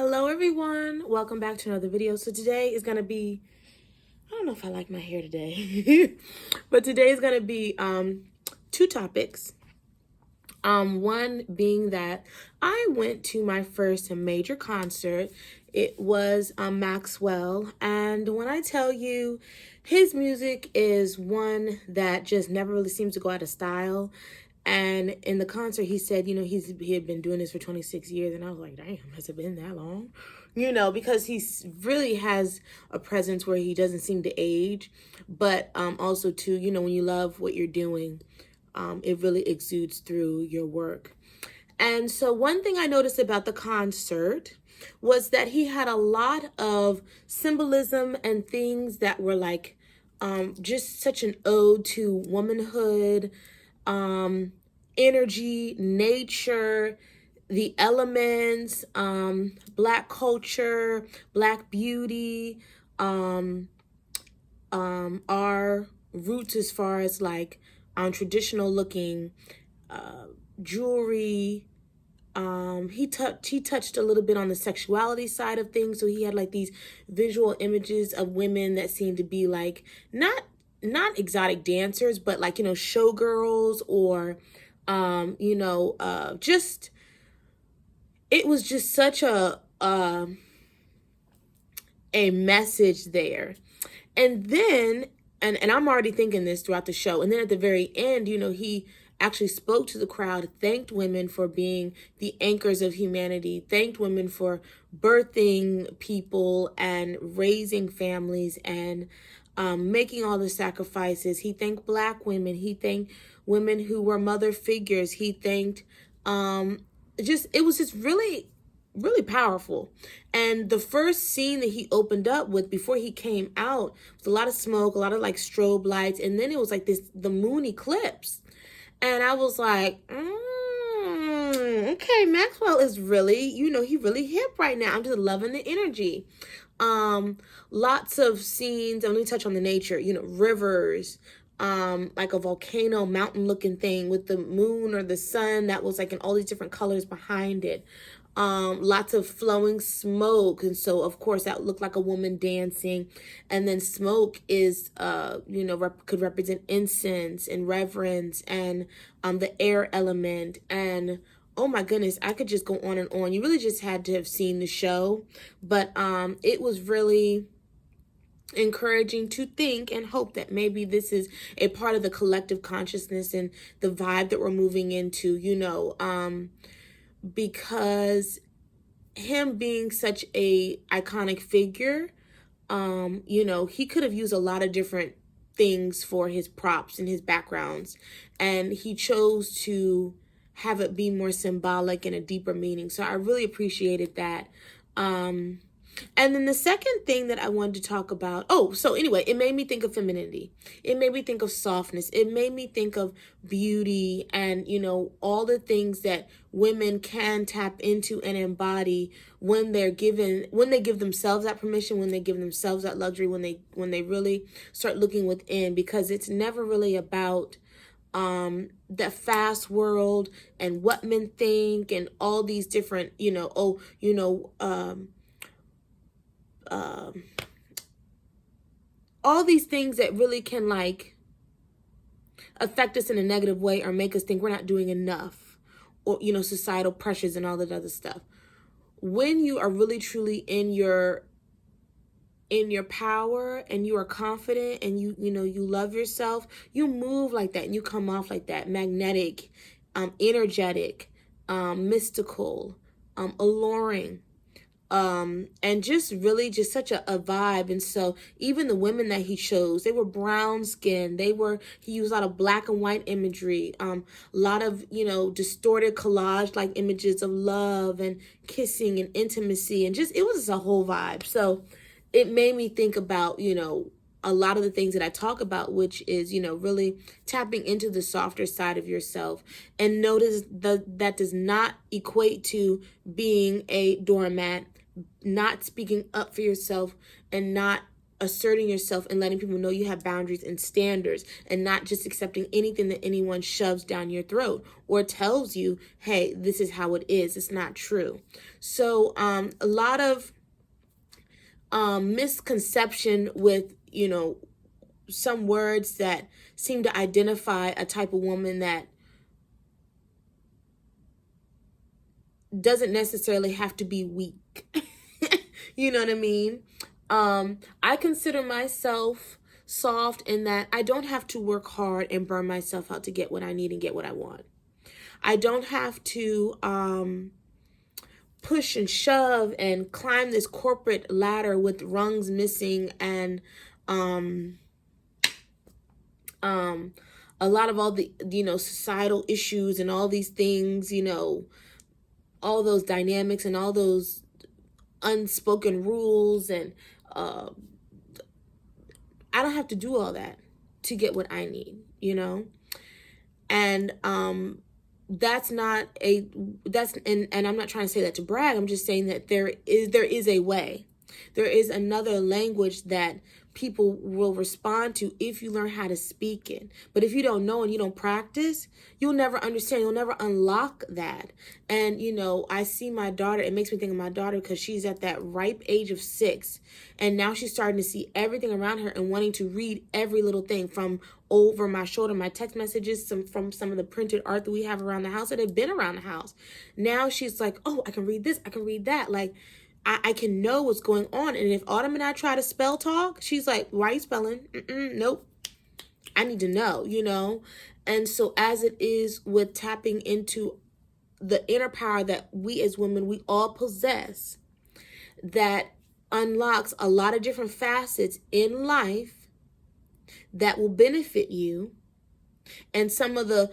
Hello everyone, welcome back to another video. So today is going to be, I don't know if I like my hair today, but today is going to be two topics. One being that I went to my first major concert. It was Maxwell, and when I tell you his music is one that just never really seems to go out of style. And in the concert, he said, he had been doing this for 26 years. And I was like, damn, has it been that long? Because he really has a presence where he doesn't seem to age. But also, too, when you love what you're doing, it really exudes through your work. And so one thing I noticed about the concert was that he had a lot of symbolism and things that were like just such an ode to womanhood, energy, nature, the elements, Black culture, Black beauty, our roots as far as like traditional looking jewelry. He touched a little bit on the sexuality side of things. So he had like these visual images of women that seemed to be like not exotic dancers, but like, showgirls or, just, it was just such a message there. And then, and I'm already thinking this throughout the show. And then at the very end, he actually spoke to the crowd, thanked women for being the anchors of humanity, thanked women for birthing people and raising families and making all the sacrifices. He thanked Black women. He thanked women who were mother figures. He thanked, it was just really, really powerful. And the first scene that he opened up with before he came out was a lot of smoke, a lot of like strobe lights. And then it was like the moon eclipse. And I was like, okay, Maxwell is really, he really hip right now. I'm just loving the energy. Lots of scenes. Let me touch on the nature, rivers, like a volcano mountain looking thing with the moon or the sun that was like in all these different colors behind it. Lots of flowing smoke. And so, of course, that looked like a woman dancing. And then smoke is, could represent incense and reverence and the air element. And, oh, my goodness, I could just go on and on. You really just had to have seen the show. But it was really encouraging to think and hope that maybe this is a part of the collective consciousness and the vibe that we're moving into, because him being such a iconic figure, he could have used a lot of different things for his props and his backgrounds, and he chose to have it be more symbolic and a deeper meaning. So I really appreciated that. And then the second thing that I wanted to talk about, so anyway, it made me think of femininity. It made me think of softness. It made me think of beauty and, all the things that women can tap into and embody when they give themselves that permission, when they give themselves that luxury, when they really start looking within, because it's never really about that fast world and what men think and all these different, all these things that really can like affect us in a negative way or make us think we're not doing enough, or societal pressures and all that other stuff. When you are really truly in your power and you are confident and you love yourself, you move like that and you come off like that, magnetic, energetic, mystical, alluring. And just really just such a vibe. And so even the women that he chose, they were brown skinned. He used a lot of black and white imagery, a lot of, distorted collage like images of love and kissing and intimacy. And just, it was a whole vibe. So it made me think about, a lot of the things that I talk about, which is, really tapping into the softer side of yourself. And notice that does not equate to being a doormat, not speaking up for yourself, and not asserting yourself and letting people know you have boundaries and standards, and not just accepting anything that anyone shoves down your throat or tells you, hey, this is how it is. It's not true. So a lot of misconception with, some words that seem to identify a type of woman that doesn't necessarily have to be weak. You know what I mean? I consider myself soft in that I don't have to work hard and burn myself out to get what I need and get what I want. I don't have to push and shove and climb this corporate ladder with rungs missing and a lot of all the, societal issues and all these things, all those dynamics and all those unspoken rules. And I don't have to do all that to get what I need, and and I'm not trying to say that to brag. I'm just saying that there is a way. There is another language that people will respond to if you learn how to speak it. But if you don't know and you don't practice, you'll never understand. You'll never unlock that. And, I see my daughter. It makes me think of my daughter because she's at that ripe age of 6. And now she's starting to see everything around her and wanting to read every little thing from over my shoulder, my text messages, from some of the printed art that we have around the house that have been around the house. Now she's like, oh, I can read this. I can read that. Like, I can know what's going on. And if Autumn and I try to spell talk, she's like, why are you spelling? Nope. I need to know, And so as it is with tapping into the inner power that we as women, we all possess, that unlocks a lot of different facets in life that will benefit you. And some of the,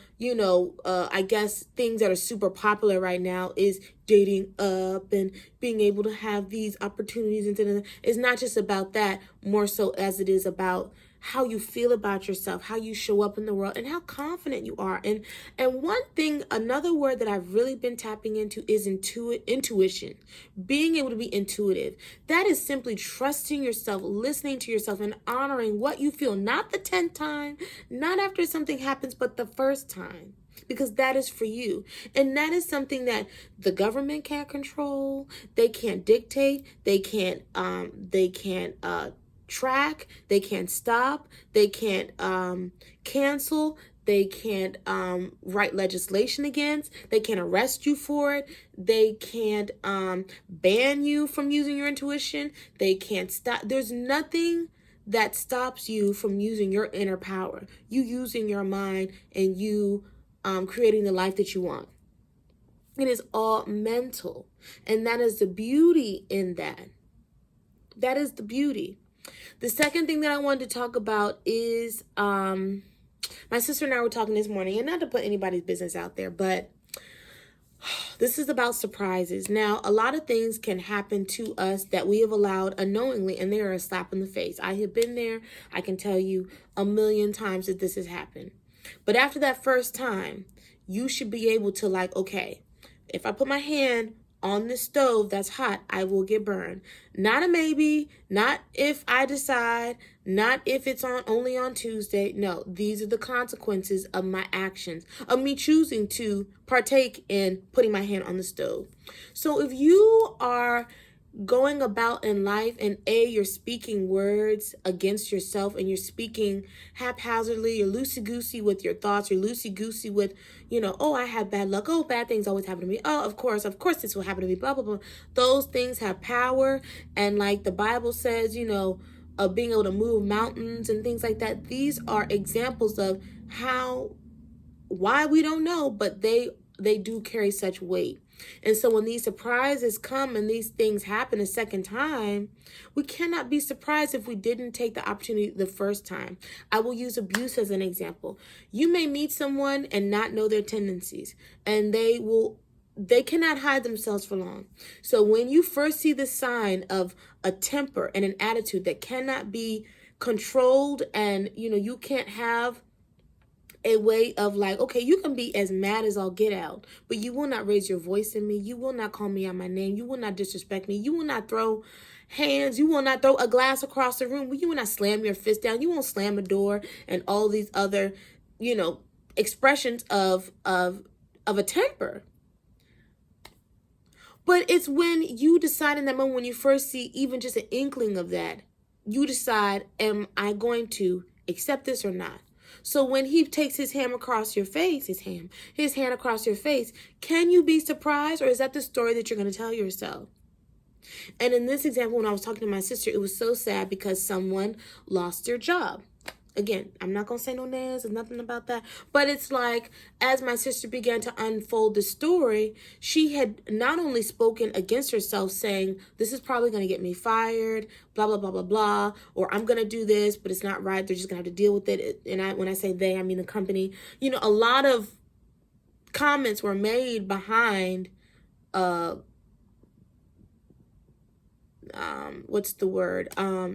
I guess things that are super popular right now is dating up and being able to have these opportunities. And it's not just about that, more so as it is about how you feel about yourself, how you show up in the world, and how confident you are. And one thing, another word that I've really been tapping into is intuition, being able to be intuitive. That is simply trusting yourself, listening to yourself, and honoring what you feel, not the 10th time, not after something happens, but the first time. Because that is for you. And that is something that the government can't control. They can't dictate. They can't track. They can't stop. They can't cancel. They can't write legislation against. They can't arrest you for it. They can't ban you from using your intuition. They can't stop. There's nothing that stops you from using your inner power. You using your mind and you creating the life that you want. It is all mental. And that is the beauty in that. That is the beauty. The second thing that I wanted to talk about is my sister and I were talking this morning, and not to put anybody's business out there, but this is about surprises. Now, a lot of things can happen to us that we have allowed unknowingly, and they are a slap in the face. I have been there. I can tell you a million times that this has happened. But after that first time, you should be able to okay, if I put my hand on the stove that's hot, I will get burned. Not a maybe, not if I decide, not if it's only on Tuesday. No, these are the consequences of my actions, of me choosing to partake in putting my hand on the stove. So if you are going about in life and you're speaking words against yourself and you're speaking haphazardly, you're loosey-goosey with your thoughts, you're loosey-goosey with, oh, I have bad luck, oh, bad things always happen to me, oh, of course this will happen to me, blah, blah, blah. Those things have power, and like the Bible says, of being able to move mountains and things like that. These are examples of why we don't know, but they do carry such weight. And so when these surprises come and these things happen a second time, we cannot be surprised if we didn't take the opportunity the first time. I will use abuse as an example. You may meet someone and not know their tendencies, and they cannot hide themselves for long. So when you first see the sign of a temper and an attitude that cannot be controlled, and you can't have a way of like, okay, you can be as mad as all get out, but you will not raise your voice in me. You will not call me out my name. You will not disrespect me. You will not throw hands. You will not throw a glass across the room. You will not slam your fist down. You won't slam a door and all these other, expressions of a temper. But it's when you decide in that moment, when you first see even just an inkling of that, you decide, am I going to accept this or not? So when he takes his hand across your face, his hand across your face, can you be surprised, or is that the story that you're going to tell yourself? And in this example, when I was talking to my sister, it was so sad because someone lost their job. Again, I'm not going to say no names and nothing about that. But it's like, as my sister began to unfold the story, she had not only spoken against herself saying, this is probably going to get me fired, blah, blah, blah, blah, blah, or I'm going to do this, but it's not right. They're just going to have to deal with it. And when I say they, I mean the company. A lot of comments were made behind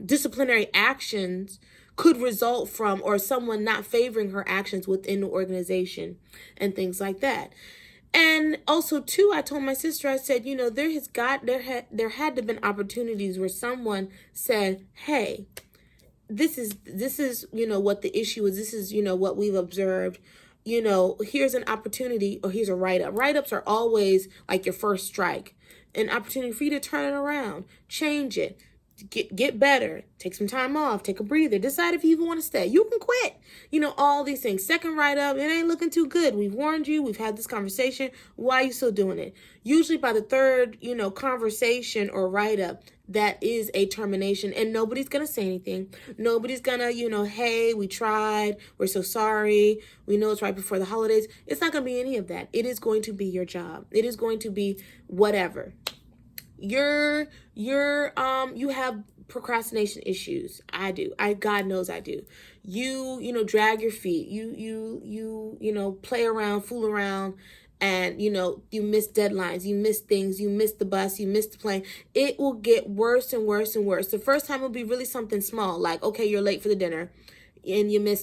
disciplinary actions could result from, or someone not favoring her actions within the organization and things like that. And also too, I told my sister, I said, there had to have been opportunities where someone said, hey, this is what the issue is. This is, what we've observed. Here's an opportunity, or here's a write-up. Write-ups are always like your first strike. An opportunity for you to turn it around, change it, get better, take some time off, take a breather, decide if you even want to stay. You can quit. All these things. Second write-up, it ain't looking too good. We've warned you. We've had this conversation. Why are you still doing it? Usually by the third, conversation or write-up, that is a termination, and nobody's going to say anything. Nobody's going to, hey, we tried. We're so sorry. We know it's right before the holidays. It's not going to be any of that. It is going to be your job. It is going to be whatever. You have procrastination issues. I do. God knows I do. You drag your feet. You play around, fool around, and you miss deadlines, you miss things, you miss the bus, you miss the plane. It will get worse and worse and worse. The first time will be really something small, like, okay, you're late for the dinner and you miss